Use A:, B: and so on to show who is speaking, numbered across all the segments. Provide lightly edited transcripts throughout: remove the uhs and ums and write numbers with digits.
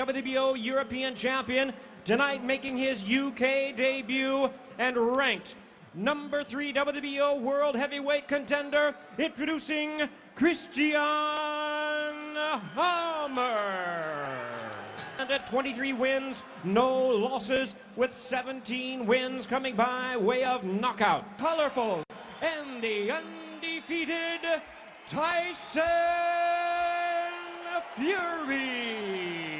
A: WBO European Champion, tonight making his UK debut and ranked number 3 WBO World Heavyweight Contender, introducing Christian Hammer. And at 23 wins, no losses, with 17 wins coming by way of knockout. Colorful and the undefeated Tyson Fury.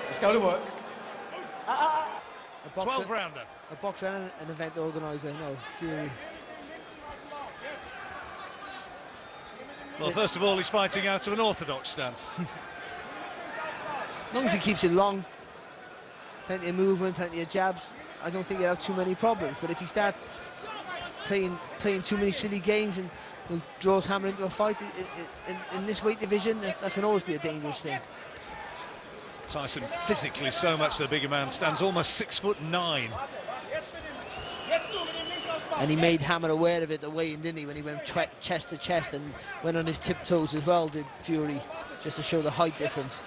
B: Let's go to work.
C: 12-rounder.
B: A boxer and an event organizer, no, Fury.
C: Well, first of all, he's fighting out of an orthodox stance.
B: As long as he keeps it long, plenty of movement, plenty of jabs, I don't think he'll have too many problems. But if he starts playing too many silly games and draws Hammer into a fight in this weight division, that can always be a dangerous thing.
C: Tyson, physically so much the bigger man, stands almost 6'9".
B: And he made Hammer aware of it the weigh-in, didn't he, when he went chest to chest and went on his tiptoes as well, did Fury, just to show the height difference.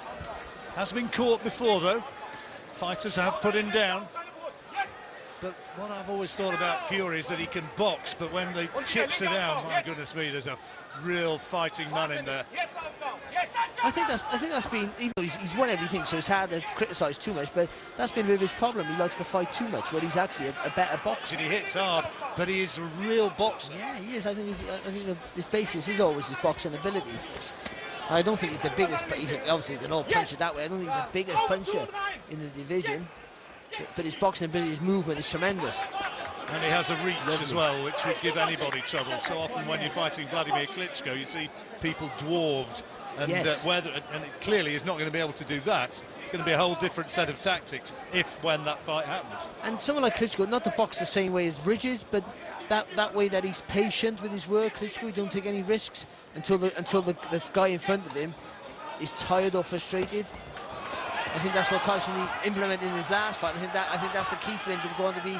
C: Has been caught before, though. Fighters have put him down. But what I've always thought about Fury is that he can box, but when they chips it down, my goodness me, there's a real fighting man in there.
B: I think that's been, even though he's won everything, so it's hard to criticise too much, but that's been a bit of his problem. He likes to fight too much, where he's actually a better boxer.
C: He hits hard, but he is a real boxer.
B: Yeah, he is. I think his basis is always his boxing ability. I don't think he's the biggest, but he's obviously an old puncher that way. I don't think he's the biggest puncher in the division, but his boxing ability, his movement is tremendous.
C: And he has a reach as well, which would give anybody trouble. So often when you're fighting Vladimir Klitschko, you see people dwarfed, and and it clearly is not going to be able to do that. It's going to be a whole different set of tactics when that fight happens. And
B: someone like Klitschko, not to box the same way as Ridges, but that way that he's patient with his work. Klitschko, he don't take any risks until the guy in front of him is tired or frustrated. I think that's what Tyson implemented in his last fight. I think that's the key for him to go on to be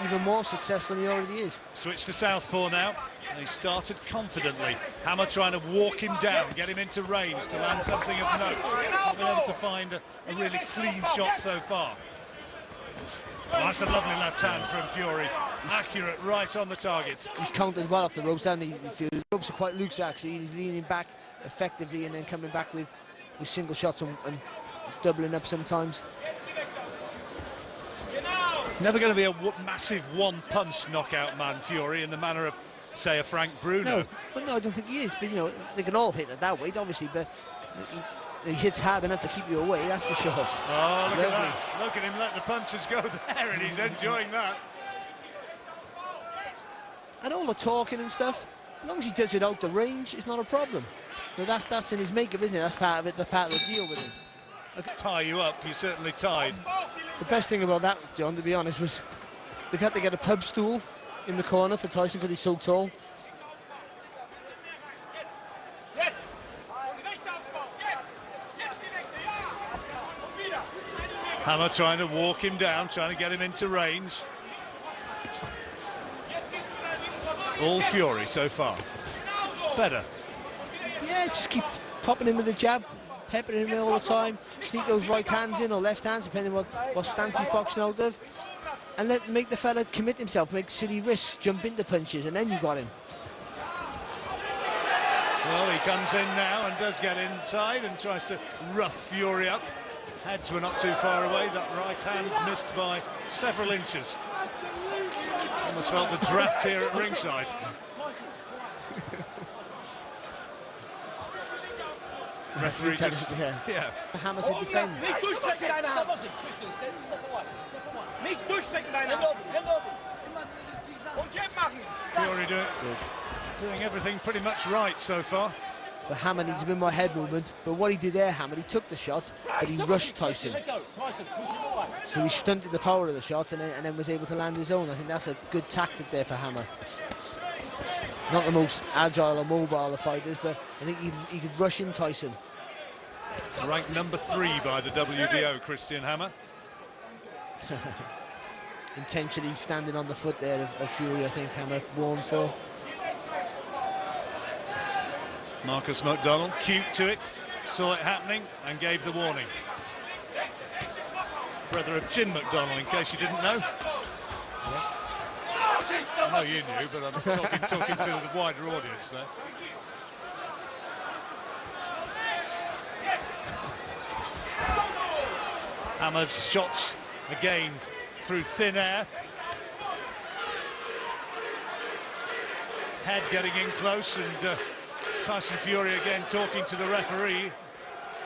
B: even more successful than he already is.
C: Switch to southpaw now. And he started confidently. Hammer trying to walk him down, get him into range to land something of note. Not been able to find a really clean shot so far. Well, that's a lovely left hand from Fury. Accurate, right on the target.
B: He's countered well off the ropes, hasn't he, Fury? The ropes are quite loose, actually. He's leaning back effectively and then coming back with single shots and doubling up sometimes.
C: Never going to be a massive one-punch knockout man, Fury, in the manner of, say, a Frank Bruno.
B: No, I don't think he is. But, you know, they can all hit at that weight, obviously, but he hits hard enough to keep you away, that's for sure.
C: Oh, look at that. Look at him let the punches go there, and he's enjoying that.
B: And all the talking and stuff, as long as he does it out the range, it's not a problem. So that's in his makeup, isn't it? That's part of it, that's part of the deal with him.
C: Tie you up, you certainly tied.
B: The best thing about that, John, to be honest, was they've had to get a pub stool in the corner for Tyson because he's so tall.
C: Hammer trying to walk him down, trying to get him into range. All Fury so far. Better.
B: Yeah, just keep popping him with the jab, peppering him all the time, sneak those right hands in or left hands, depending on what stance he's boxing out of, and make the fella commit himself, make silly risks, jump into punches, and then you got him.
C: Well, he comes in now and does get inside and tries to rough Fury up. Heads were not too far away, that right hand missed by several inches. Almost felt the draft here at ringside. Referee just, yeah.
B: Hammer to defend.
C: Fury doing everything pretty much right so far.
B: The Hammer needs a bit more head movement, but what he did there, Hammer, he took the shot, but he rushed Tyson. So he stunted the power of the shot and then was able to land his own. I think that's a good tactic there for Hammer. Not the most agile or mobile of fighters, but I think he could rush in Tyson.
C: Ranked number 3 by the WBO, Christian Hammer.
B: Intentionally standing on the foot there of Fury, I think Hammer warned for.
C: Marcus McDonald, cute to it. saw it happening and gave the warning. Brother of Jim McDonnell, in case you didn't know.
B: Yes.
C: I know you knew, but I'm talking to the wider audience there. Hammer's shots again through thin air. Head getting in close, and Tyson Fury again talking to the referee.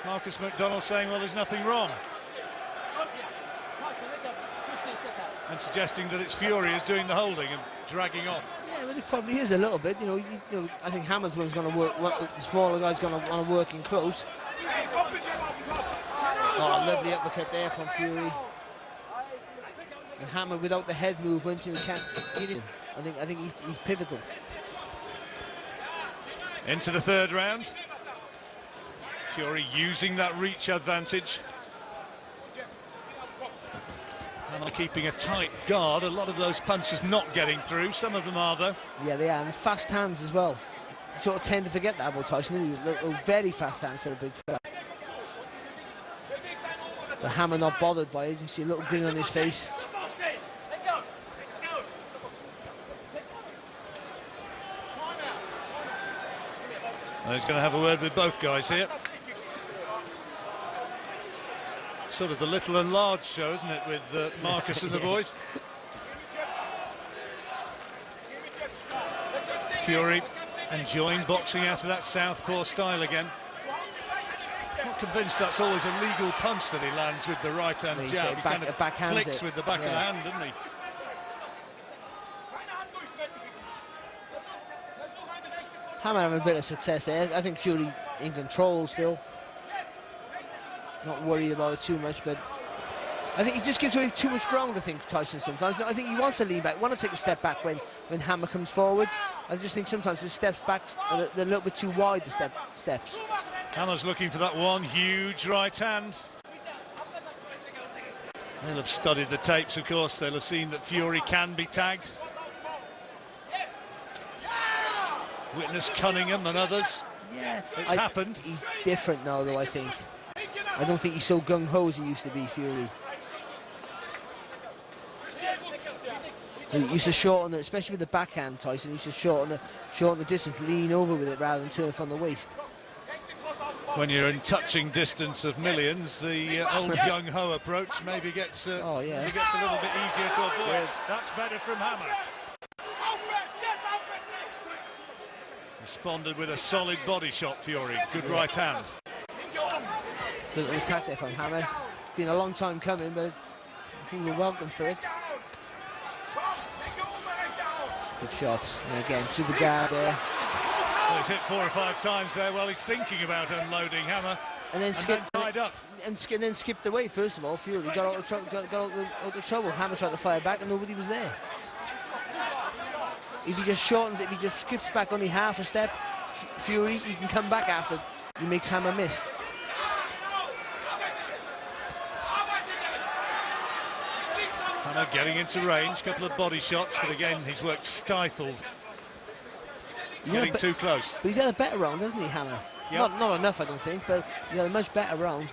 C: Marcus McDonnell saying, well, there's nothing wrong. And suggesting that it's Fury who's doing the holding and dragging on.
B: Yeah, well, it probably is a little bit. You know, I think Hammer's one's going to work. The smaller guy's going to want to work in close. Oh, lovely uppercut there from Fury. And Hammer, without the head movement, you can't get him. I think he's pivotal.
C: Into the third round. Fury using that reach advantage. Hammer keeping a tight guard. A lot of those punches not getting through. Some of them are, though.
B: Yeah, they are. And fast hands as well. You sort of tend to forget that about Tyson. Very fast hands for a big fella. The Hammer not bothered by it. You see a little grin on his face.
C: Well, he's going to have a word with both guys here. Sort of the little and large show, isn't it, with Marcus and the boys? Fury enjoying boxing out of that southpaw style again. Not convinced that's always a legal punch that he lands with the right hand jab. He kind of flicks with the back of the hand, doesn't he?
B: Hammer having a bit of success there. I think Fury in control still. Not worried about it too much, but I think he just gives away too much ground, I think, Tyson sometimes. No, I think he wants to lean back, want to take a step back when Hammer comes forward. I just think sometimes his steps back, they're a little bit too wide, the steps.
C: Hammer's looking for that one huge right hand. They'll have studied the tapes, of course. They'll have seen that Fury can be tagged. Witness Cunningham and others.
B: Yeah,
C: it's happened.
B: He's different now, though, I think. I don't think he's so gung-ho as he used to be, Fury. He used to shorten it, especially with the backhand, Tyson. He used to shorten the distance, lean over with it rather than turn from the waist.
C: When you're in touching distance of millions, the old gung-ho approach maybe gets a little bit easier to avoid. That's better from Hammer. Responded with a solid body shot, Fury. Good right hand.
B: Good little attack there from Hammer. It's been a long time coming, but we were welcome for it. Good shots. And again, through the guard there.
C: Well, he's hit 4 or 5 times there while he's thinking about unloading Hammer.
B: And then
C: tied up.
B: And then skipped away, first of all. Fury got out of trouble. Hammer tried to fire back and nobody was there. If he just shortens it, if he just skips back only half a step, Fury, he can come back after he makes Hammer miss.
C: Hammer getting into range, couple of body shots, but again, he's worked stifled. Getting too close.
B: But he's had a better round, hasn't he, Hammer? Yep. Not enough, I don't think, but he's had a much better round.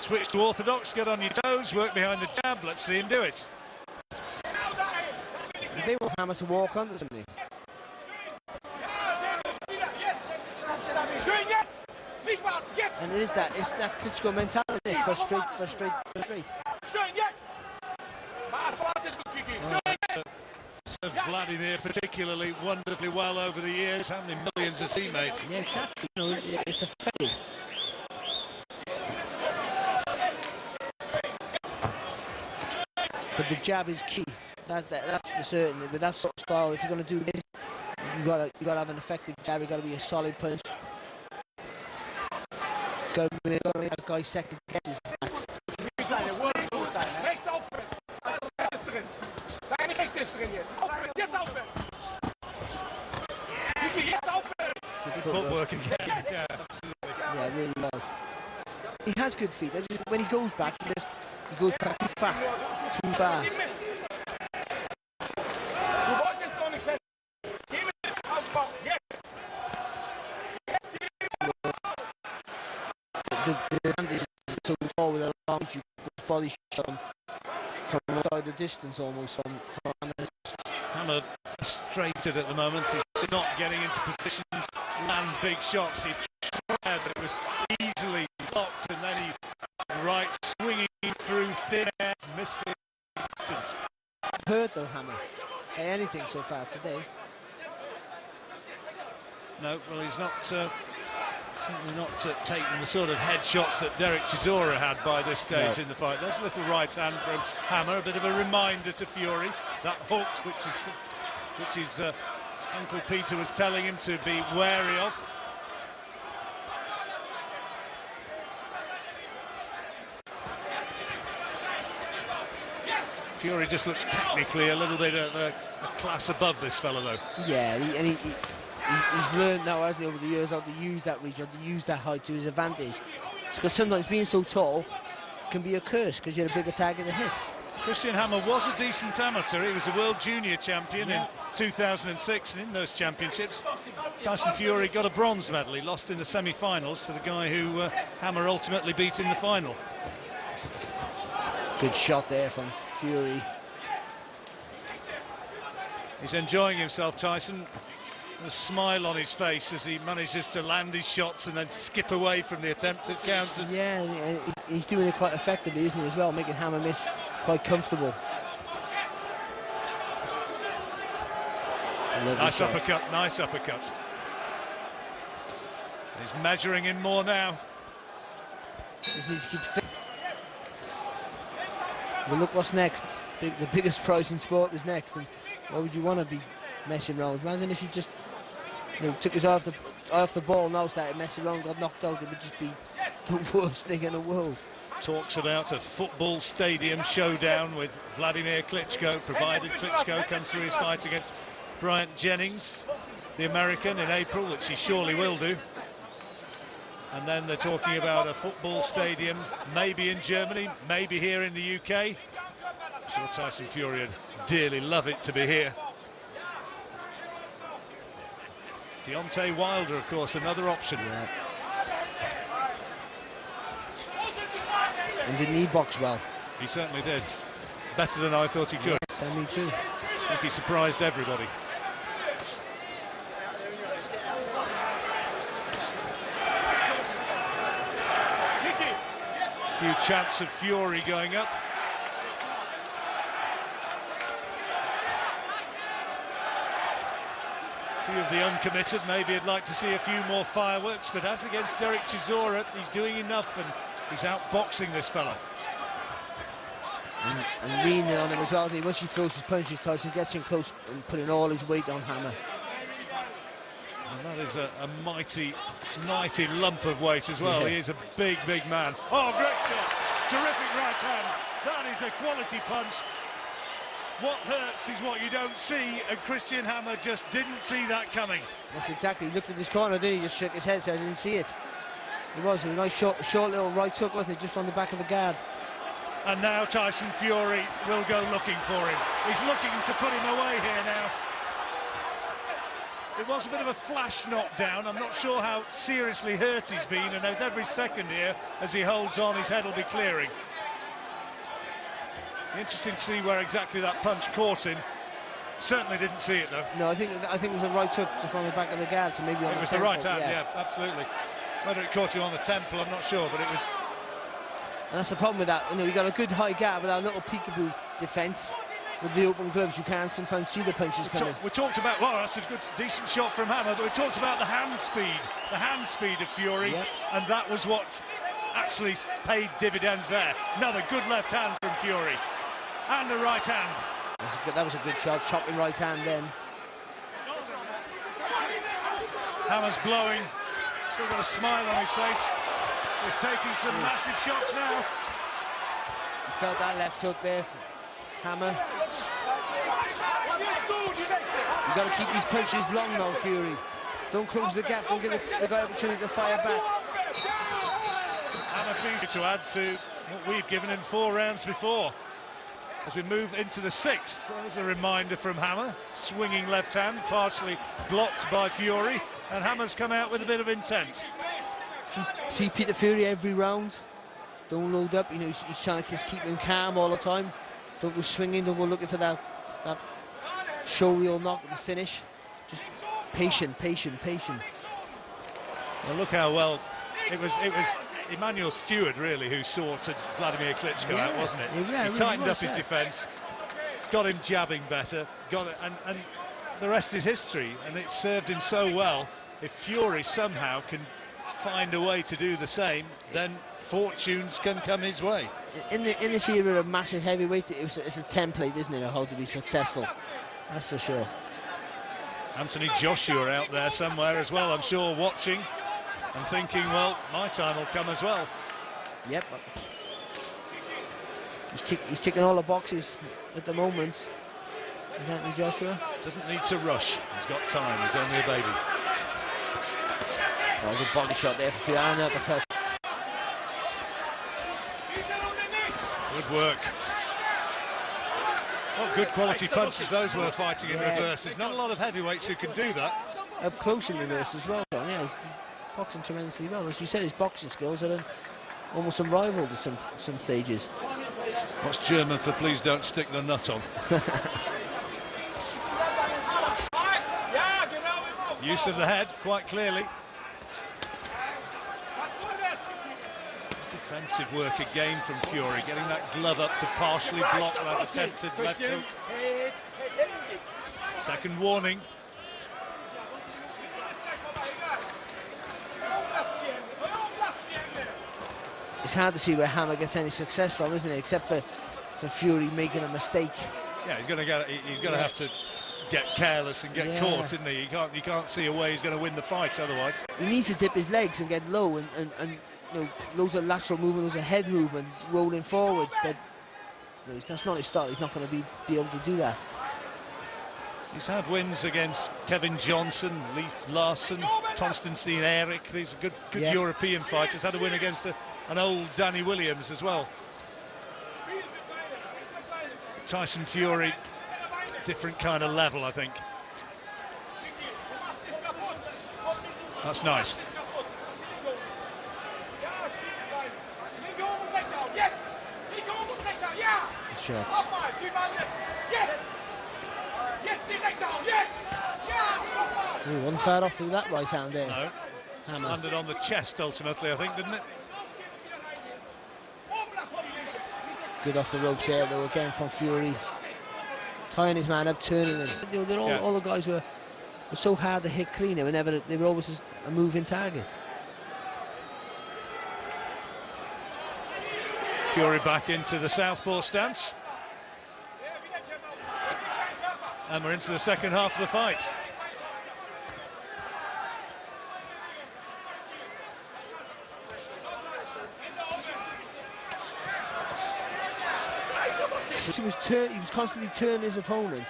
C: Switch to orthodox, get on your toes, work behind the jab, let's see him do it.
B: They want Hammer to walk onto something. And it's that Klitschko mentality, frustrate.
C: Vladimir particularly wonderfully well over the years. How many millions has he made?
B: Yeah, exactly. You know, it's effective. But the jab is key. That's for certain. With that sort of style, if you're going to do this, you got to have an effective jab. You got to be a solid punch. Got to be that guy's second guesses.
C: Good footwork again. Yeah, absolutely.
B: Yeah, it really was. He has good feet. Just, when he goes back, he goes back too fast, too far. the advantage is so tall with a long body shot from outside the distance almost from
C: Hammer frustrated at the moment. He's not getting into positions to land big shots. He tried, but it was easily blocked, and then he right swinging through thin air, missed it distance.
B: Hurt though, Hammer, by anything so far today.
C: No, well, he's not certainly not taking the sort of headshots that Derek Chisora had by this stage in the fight. There's a little right hand from Hammer, a bit of a reminder to Fury, that hook which his Uncle Peter was telling him to be wary of. Fury just looks technically a little bit of a class above this fellow, though.
B: Yeah, he's learned now, hasn't he, over the years, how to use that reach, how to use that height to his advantage. Because sometimes being so tall can be a curse, because you're a bigger target to hit.
C: Christian Hammer was a decent amateur. He was a world junior champion in 2006, and in those championships, Tyson Fury got a bronze medal. He lost in the semi-finals to the guy who Hammer ultimately beat in the final.
B: Good shot there from Fury.
C: He's enjoying himself, Tyson. A smile on his face as he manages to land his shots and then skip away from the attempted counters.
B: Yeah, he's doing it quite effectively, isn't he, as well, making Hammer miss quite comfortable.
C: Nice uppercut, nice uppercut. He's measuring him more now.
B: Just needs to keep fit. But look what's next. The biggest prize in sport is next, and why would you want to be messing around? Imagine if you just took his eye off the ball, now started messing around, got knocked out. It would just be the worst thing in the world.
C: Talks about a football stadium showdown with Vladimir Klitschko, provided Klitschko comes through his fight against Bryant Jennings, the American, in April, which he surely will do. And then they're talking about a football stadium, maybe in Germany, maybe here in the UK. I'm sure Tyson Fury would dearly love it to be here. Deontay Wilder, of course, another option.
B: Yeah. And didn't he box well?
C: He certainly did. Better than I thought he could.
B: Yes, me too.
C: I think he surprised everybody. Few chants of Fury going up. Few of the uncommitted, maybe he'd like to see a few more fireworks, but as against Derek Chisora, he's doing enough, and he's outboxing this fella.
B: And leaning on him as well. Once he throws his punches, Tyson gets in close and putting all his weight on Hammer.
C: And that is a mighty lump of weight as well. Yeah. He is a big man. Oh, great shot! Terrific right hand. That is a quality punch. What hurts is what you don't see, and Christian Hammer just didn't see that coming.
B: That's exactly. He looked at his corner, then he just shook his head, so I didn't see it. It was a nice short little right hook, wasn't it, just on the back of the guard.
C: And now Tyson Fury will go looking for him. He's looking to put him away here now. It was a bit of a flash knockdown. I'm not sure how seriously hurt he's been, and with every second here, as he holds on, his head will be clearing. Interesting to see where exactly that punch caught him. Certainly didn't see it though.
B: No, I think it was a right hook just on the back of the guard, so maybe on the temple.
C: It was the right hand, yeah, absolutely. Whether it caught him on the temple, I'm not sure, but it was.
B: And that's the problem with that. You got a good high guard, but our little peekaboo defence with the open gloves, you can't sometimes see the punches coming.
C: We talked about, well, that's a good, decent shot from Hammer, but we talked about the hand speed of Fury, and that was what actually paid dividends there. Another good left hand from Fury, and a right hand.
B: That was a good shot, chopping right hand then.
C: Hammer's blowing, still got a smile on his face. He's taking some massive shots now.
B: You felt that left hook there from Hammer. You've got to keep these punches long though, Fury. Don't close the gap, don't give the guy opportunity to fire back.
C: Hammer seems to add to what we've given him 4 rounds before. As we move into the 6th, there's a reminder from Hammer. Swinging left hand, partially blocked by Fury, and Hammer's come out with a bit of intent.
B: See Peter Fury every round. Don't load up. You know, he's trying to just keep him calm all the time. Don't go swinging. Don't go looking for that show reel knock at the finish. Just patient.
C: Well, look how well it was Emmanuel Stewart really who sorted Vladimir Klitschko out, wasn't it?
B: Yeah,
C: he tightened up his defence, got him jabbing better, got it, and the rest is history. And it served him so well. If Fury somehow can find a way to do the same, then fortunes can come his way.
B: In this era of massive heavyweight, it's a template, isn't it, of how to be successful? That's for sure.
C: Anthony Joshua out there somewhere as well, I'm sure, watching and thinking, well, my time will come as well.
B: Yep. He's ticking all the boxes at the moment. Is Anthony Joshua?
C: Doesn't need to rush. He's got time. He's only a baby.
B: Oh, good body shot there for Fury. Uppercut.
C: Good work. What good quality punches those were fighting in reverse. There's not a lot of heavyweights who can do that.
B: Up close in reverse as well. Yeah, boxing tremendously well. As you said, his boxing skills are almost unrivaled at some stages.
C: What's German for please don't stick the nut on? Use of the head, quite clearly. Defensive work again from Fury, getting that glove up to partially block that attempted left hook. Second warning.
B: It's hard to see where Hammer gets any success from, isn't it? Except for Fury making a mistake.
C: Yeah, he's going to have to get careless and get caught, isn't he? You can't see a way he's going to win the fight otherwise.
B: He needs to dip his legs and get low and you know, loads of lateral movement, loads of head movement, rolling forward. But no, that's not his style. He's not going to be able to do that.
C: He's had wins against Kevin Johnson, Leif Larsson, Konstantin Erik. These are good European fighters. Had a win against an old Danny Williams as well. Tyson Fury, different kind of level, I think. That's nice.
B: Shots. Ooh, one far off through that right hand there.
C: No.
B: Hammer.
C: Landed on the chest ultimately, I think, didn't it?
B: Good off the ropes there though again from Fury. Tying his man up, turning him. You know, they're all the guys were so hard to hit clean. They were always a moving target.
C: Fury back into the southpaw stance. And we're into the second half of the fight.
B: He was constantly turning his opponent.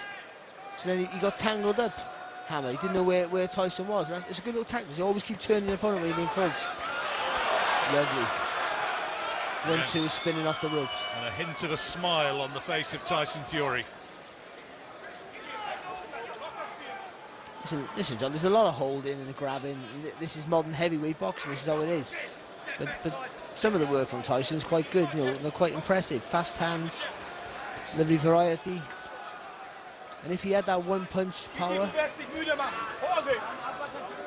B: So then he got tangled up, Hammer. He didn't know where Tyson was. And it's a good little tactic. You always keep turning your opponent when you're being close. Lovely. 1-2, spinning off the ropes.
C: And a hint of a smile on the face of Tyson Fury.
B: Listen, John, there's a lot of holding and grabbing. This is modern heavyweight boxing. This is how it is. But some of the work from Tyson is quite good. You know, they're quite impressive. Fast hands, lovely variety. And if he had that one punch power,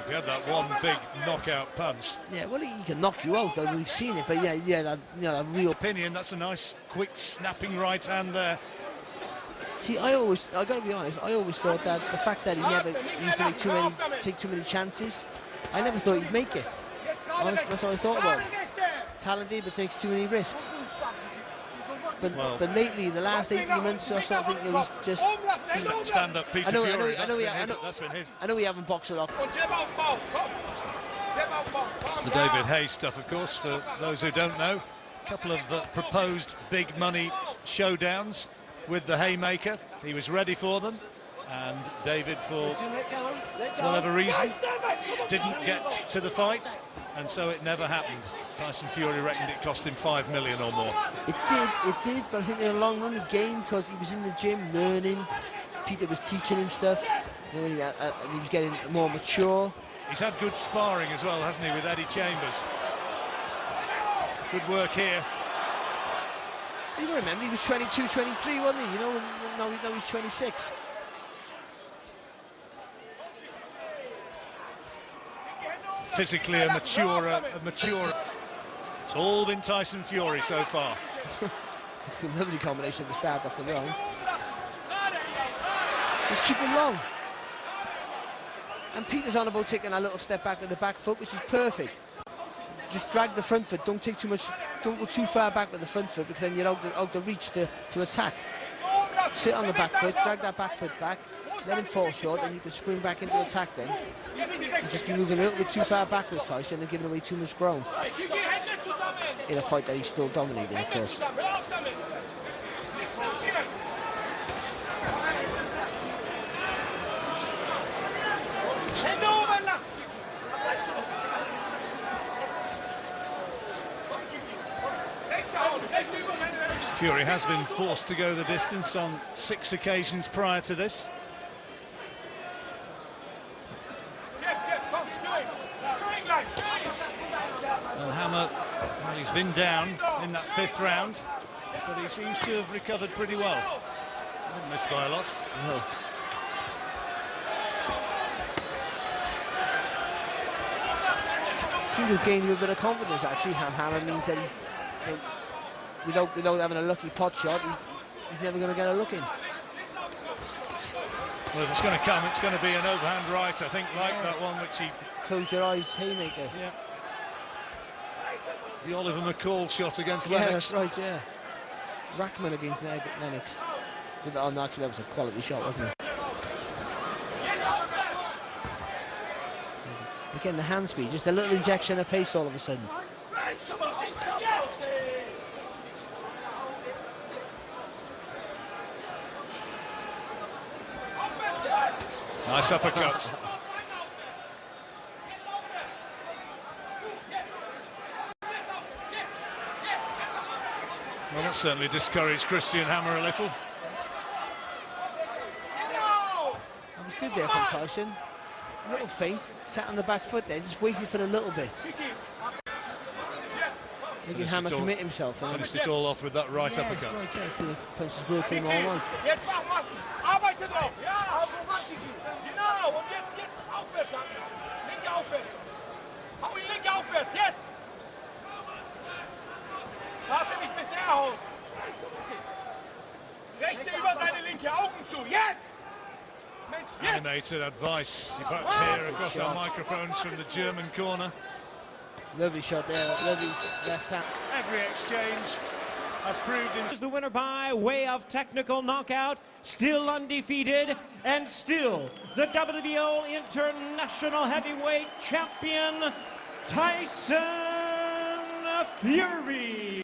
C: He had that one big knockout punch.
B: yeah, well, he can knock you out. Though we've seen it, but yeah, that, you know, that real
C: Opinion, that's a nice, quick, snapping right hand there.
B: See, I got to be honest, I always thought that the fact that he never used to take too many chances, I never thought he'd make it. Honestly, that's what I thought about him. Talented, but takes too many risks. But lately, the last 18 months or so, I think it was just...
C: Stand up, Peter Fury.
B: I know we haven't boxed it up.
C: The David Hay stuff, of course, for those who don't know. A couple of proposed big money showdowns with the Haymaker. He was ready for them, and David, for whatever reason, didn't get to the fight, and so it never happened. Tyson Fury reckoned it cost him $5 million or more.
B: It did, but I think in the long run he gained because he was in the gym learning. Peter was teaching him stuff. You know, he was getting more mature.
C: He's had good sparring as well, hasn't he, with Eddie Chambers? Good work here.
B: You remember, he was 22, 23, wasn't he? You know, now he's 26.
C: Physically a mature. It's all been Tyson Fury so far.
B: Lovely combination at the start of the round. Just keep him long. And Peter's on about taking a little step back with the back foot, which is perfect. Just drag the front foot, don't take too much, don't go too far back with the front foot, because then you're out the reach to attack. Sit on the back foot, drag that back foot back, let him fall short, and you can spring back into attack then. And just be moving a little bit too far backwards, Tyson, and giving away too much ground. In a fight that he's still dominating, of course.
C: Fury has been forced to go the distance on 6 occasions prior to this. And Hammer, well, he's been down in that 5th round, but he seems to have recovered pretty well. Didn't miss by a lot.
B: No. Seems to have gained a bit of confidence, actually. Hammer means that he's, without having a lucky pot shot, he's never going to get a look in.
C: Well, if it's going to come, it's going to be an overhand right, I think, like that one which he...
B: Close your eyes, haymaker.
C: Yeah. The Oliver McCall shot against
B: Yeah,
C: Lennox.
B: that's right, yeah. Rackman against Lennox. Oh, no, actually, that was a quality shot, wasn't it? Again, the hand speed, just a little injection of pace all of a sudden.
C: Nice uppercut. Well, that certainly discouraged Christian Hammer a little.
B: That was good there from Tyson. A little feint, sat on the back foot there, just waiting for a little bit. Making Hammer commit himself.
C: Finished it all off with that right uppercut.
B: That's right, yeah, it's been punches working all once.
D: Arbeite drauf. Ja, genau. Und jetzt aufwärts. Linke aufwärts. Hau ihn linke aufwärts, jetzt. Warte nicht, bis er haut. Rechte über seine linke, Augen zu, jetzt. Mensch, jetzt.
C: Animated advice. You back here across our microphones from the German corner.
B: Lovely shot there, lovely left hand.
C: Every exchange has proved him.
A: Is the winner by way of technical knockout, still undefeated, and still the WBO International Heavyweight Champion, Tyson Fury.